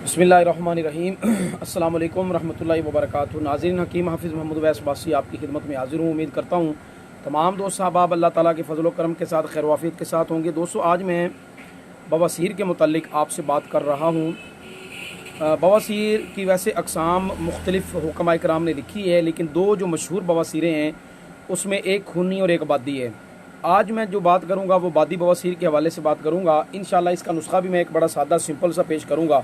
बिस्मिल्लाहिर्रहमानिर्रहीम। अस्सलाम वालेकुम रहमतुल्लाहि व बरकातुहू। नाज़रीन, हकीम हाफिज़ मोहम्मद उवैस बासी आपकी खिदमत में हाजिर हूँ। उम्मीद करता हूँ तमाम दोस्त अहबाब अल्लाह ताला के फजल व करम के साथ खैर वाफियत के साथ होंगे। दोस्तों, आज मैं बवासीर के मुतालिक आपसे बात कर रहा हूँ। बवासीर की वैसे अक़साम मुख्तलिफ़ हुक्मा इकराम ने लिखी है, लेकिन दो जो मशहूर बवासीरें हैं उसमें एक खूनी और एक बादी है। आज मैं जो बात करूँगा वो बादी बवासीर के हवाले से बात करूँगा। इंशाअल्लाह इसका नुस्खा भी मैं एक बड़ा सादा सिंपल सा पेश करूँगा,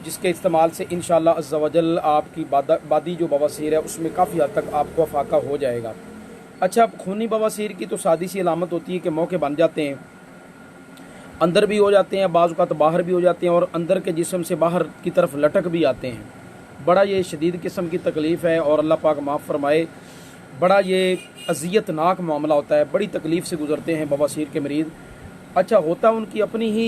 जिसके इस्तेमाल से इंशाअल्लाह अज़्ज़ा वजल आपकी बादी जो बवासीर है उसमें काफ़ी हद तक आपको अफाका हो जाएगा। अच्छा, खूनी बवासीर की तो सादी सी अलामत होती है कि मौके बन जाते हैं, अंदर भी हो जाते हैं, बाज़ औक़ात बाहर भी हो जाते हैं और अंदर के जिस्म से बाहर की तरफ लटक भी आते हैं। बड़ा ये शदीद किस्म की तकलीफ़ है और अल्लाह पाक माफ़ फरमाए, बड़ा ये अज़ियतनाक मामला होता है। बड़ी तकलीफ़ से गुज़रते हैं बवासीर के मरीज़। अच्छा, होता उनकी अपनी ही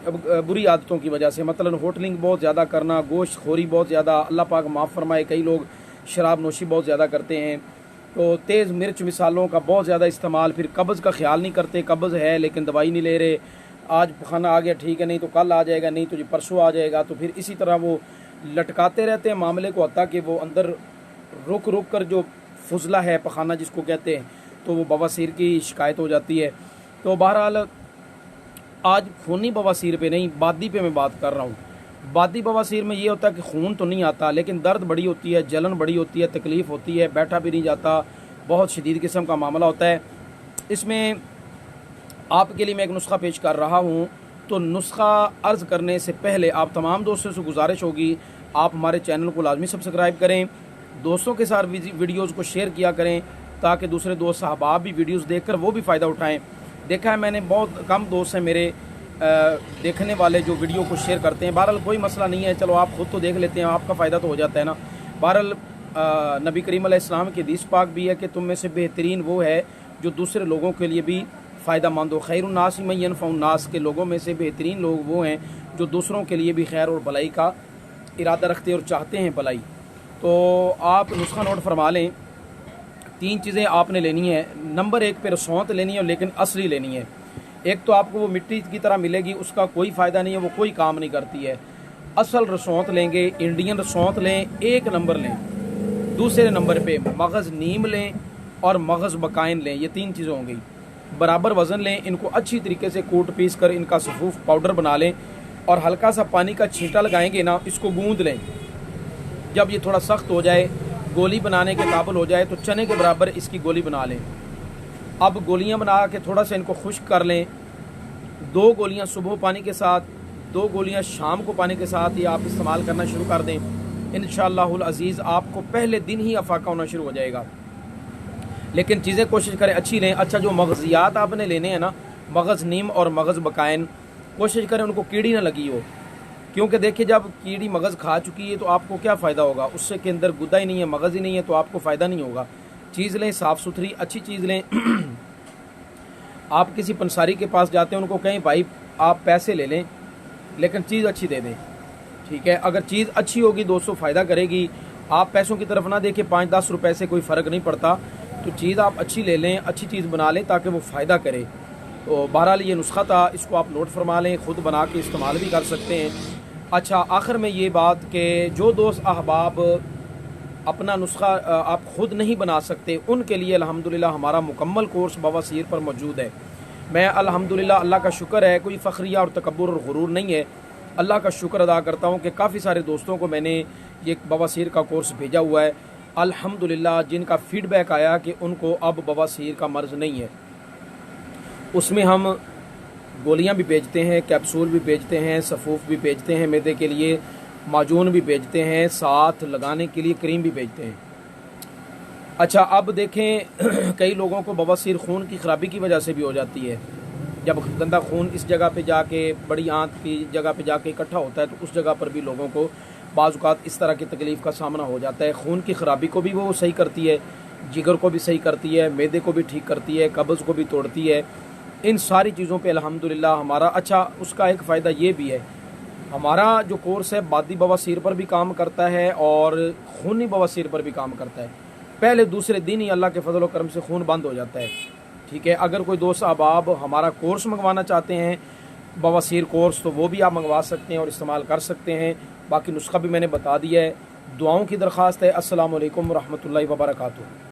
बुरी आदतों की वजह से, मतलब होटलिंग बहुत ज़्यादा करना, गोश्त खोरी बहुत ज़्यादा, अल्लाह पाक माफ़ फरमाए, कई लोग शराब नोशी बहुत ज़्यादा करते हैं, तो तेज़ मिर्च मिसालों का बहुत ज़्यादा इस्तेमाल, फिर कब्ज़ का ख्याल नहीं करते, कब्ज़ है लेकिन दवाई नहीं ले रहे, आज खाना आ गया ठीक है, नहीं तो कल आ जाएगा, नहीं तो जी परसों आ जाएगा, तो फिर इसी तरह वो लटकाते रहते हैं मामले को, हत्ता कि वो अंदर रुक रुक कर जो फुजला है, पखाना जिसको कहते हैं, तो वो बवासीर की शिकायत हो जाती है। तो बहरहाल आज खूनी बवासीर पे नहीं, बादी पे मैं बात कर रहा हूँ। बादी बवासीर में ये होता है कि खून तो नहीं आता, लेकिन दर्द बड़ी होती है, जलन बड़ी होती है, तकलीफ़ होती है, बैठा भी नहीं जाता, बहुत शदीद किस्म का मामला होता है। इसमें आपके लिए मैं एक नुस्खा पेश कर रहा हूँ। तो नुस्खा अर्ज़ करने से पहले आप तमाम दोस्तों से गुजारिश होगी, आप हमारे चैनल को लाजमी सब्सक्राइब करें, दोस्तों के साथ वीडियोज़ को शेयर किया करें, ताकि दूसरे दोस्त अहबाब भी वीडियोज़ देखकर वो भी फ़ायदा उठाएँ। देखा है मैंने, बहुत कम दोस्त हैं मेरे देखने वाले जो वीडियो को शेयर करते हैं। बहरहाल कोई मसला नहीं है, चलो आप खुद तो देख लेते हैं, आपका फ़ायदा तो हो जाता है ना। बहरहाल नबी करीम अलैहिस्सलाम की हदीस पाक भी है कि तुम में से बेहतरीन वो है जो दूसरे लोगों के लिए भी फ़ायदा मंद हो। खैरुन्नास मन यनफ़उन्नास, के लोगों में से बेहतरीन लोग वो हैं जो दूसरों के लिए भी खैर और भलाई का इरादा रखते और चाहते हैं भलाई। तो आप नुस्खा नोट फरमा लें। 3 चीज़ें आपने लेनी है। नंबर 1 पे रसौंत लेनी है, लेकिन असली लेनी है। एक तो आपको वो मिट्टी की तरह मिलेगी, उसका कोई फ़ायदा नहीं है, वो कोई काम नहीं करती है। असल रसौंत लेंगे, इंडियन रसौंत लें, 1 नंबर लें। दूसरे नंबर पे मगज़ नीम लें और मगज़ बकाइन लें। ये 3 चीज़ें होंगी। बराबर वज़न लें, इनको अच्छी तरीके से कूट पीस कर इनका सफूफ पाउडर बना लें और हल्का सा पानी का छींटा लगाएंगे ना, इसको गूँध लें। जब ये थोड़ा सख्त हो जाए, गोली बनाने के काबिल हो जाए, तो चने के बराबर इसकी गोली बना लें। अब गोलियां बना के थोड़ा सा इनको खुश्क कर लें। 2 गोलियां सुबह पानी के साथ, 2 गोलियां शाम को पानी के साथ ये आप इस्तेमाल करना शुरू कर दें। इंशाअल्लाहुल अज़ीज़ आपको पहले दिन ही अफाका होना शुरू हो जाएगा। लेकिन चीज़ें कोशिश करें अच्छी लें। अच्छा, जो मगज़ियात आपने लेने हैं ना, मगज़ नीम और मगज़ बकाइन, कोशिश करें उनको कीड़ी ना लगी हो, क्योंकि देखिए जब कीड़ी मगज़ खा चुकी है तो आपको क्या फ़ायदा होगा, उससे के अंदर गुदा ही नहीं है, मगज़ ही नहीं है, तो आपको फ़ायदा नहीं होगा। चीज़ लें साफ़ सुथरी, अच्छी चीज़ लें। आप किसी पंसारी के पास जाते हैं, उनको कहें भाई आप पैसे ले लें लेकिन चीज़ अच्छी दे दें, ठीक है। अगर चीज़ अच्छी होगी दोस्तों फ़ायदा करेगी। आप पैसों की तरफ ना देखें, 5-10 रुपये से कोई फ़र्क नहीं पड़ता। तो चीज़ आप अच्छी ले लें, अच्छी चीज़ बना लें ताकि वो फ़ायदा करे। तो बहरहाल ये नुस्खा था, इसको आप नोट फरमा लें, ख़ुद बना के इस्तेमाल भी कर सकते हैं। अच्छा, आखिर में ये बात कि जो दोस्त अहबाब अपना नुस्खा आप ख़ुद नहीं बना सकते, उनके लिए अल्हम्दुलिल्लाह हमारा मुकम्मल कोर्स बवासीर पर मौजूद है। मैं अल्हम्दुलिल्लाह, अल्लाह का शुक्र है, कोई फ़ख्रिया और तकब्बुर और गुरूर नहीं है, अल्लाह का शुक्र अदा करता हूँ कि काफ़ी सारे दोस्तों को मैंने ये बवासीर का कोर्स भेजा हुआ है अल्हम्दुलिल्लाह, जिनका फ़ीडबैक आया कि उनको अब बवासीर का मर्ज़ नहीं है। उसमें हम गोलियां भी बेचते हैं, कैप्सूल भी बेचते हैं, सफूफ भी बेचते हैं, मैदे के लिए माजून भी बेचते हैं, साथ लगाने के लिए क्रीम भी बेचते हैं। अच्छा, अब देखें कई लोगों को बवासीर खून की ख़राबी की वजह से भी हो जाती है। जब गंदा खून इस जगह पे जाके, बड़ी आंत की जगह पे जाके इकट्ठा होता है, तो उस जगह पर भी लोगों को बाज़ औक़ात इस तरह की तकलीफ़ का सामना हो जाता है। खून की ख़राबी को भी वो सही करती है, जिगर को भी सही करती है, मैदे को भी ठीक करती है, कब्ज़ को भी तोड़ती है। इन सारी चीज़ों पे अल्हम्दुलिल्लाह हमारा, अच्छा उसका एक फ़ायदा ये भी है, हमारा जो कोर्स है बादी बवासीर पर भी काम करता है और खूनी बवासीर पर भी काम करता है। पहले दूसरे दिन ही अल्लाह के फजल व करम से खून बंद हो जाता है, ठीक है। अगर कोई दोस्त अहबाब हमारा कोर्स मंगवाना चाहते हैं बवासीर कोर्स, तो वो भी आप मंगवा सकते हैं और इस्तेमाल कर सकते हैं। बाकी नुस्खा भी मैंने बता दिया है। दुआओं की दरख्वास्त है। अस्सलामु अलैकुम रहमतुल्लाहि व बरकातुहू।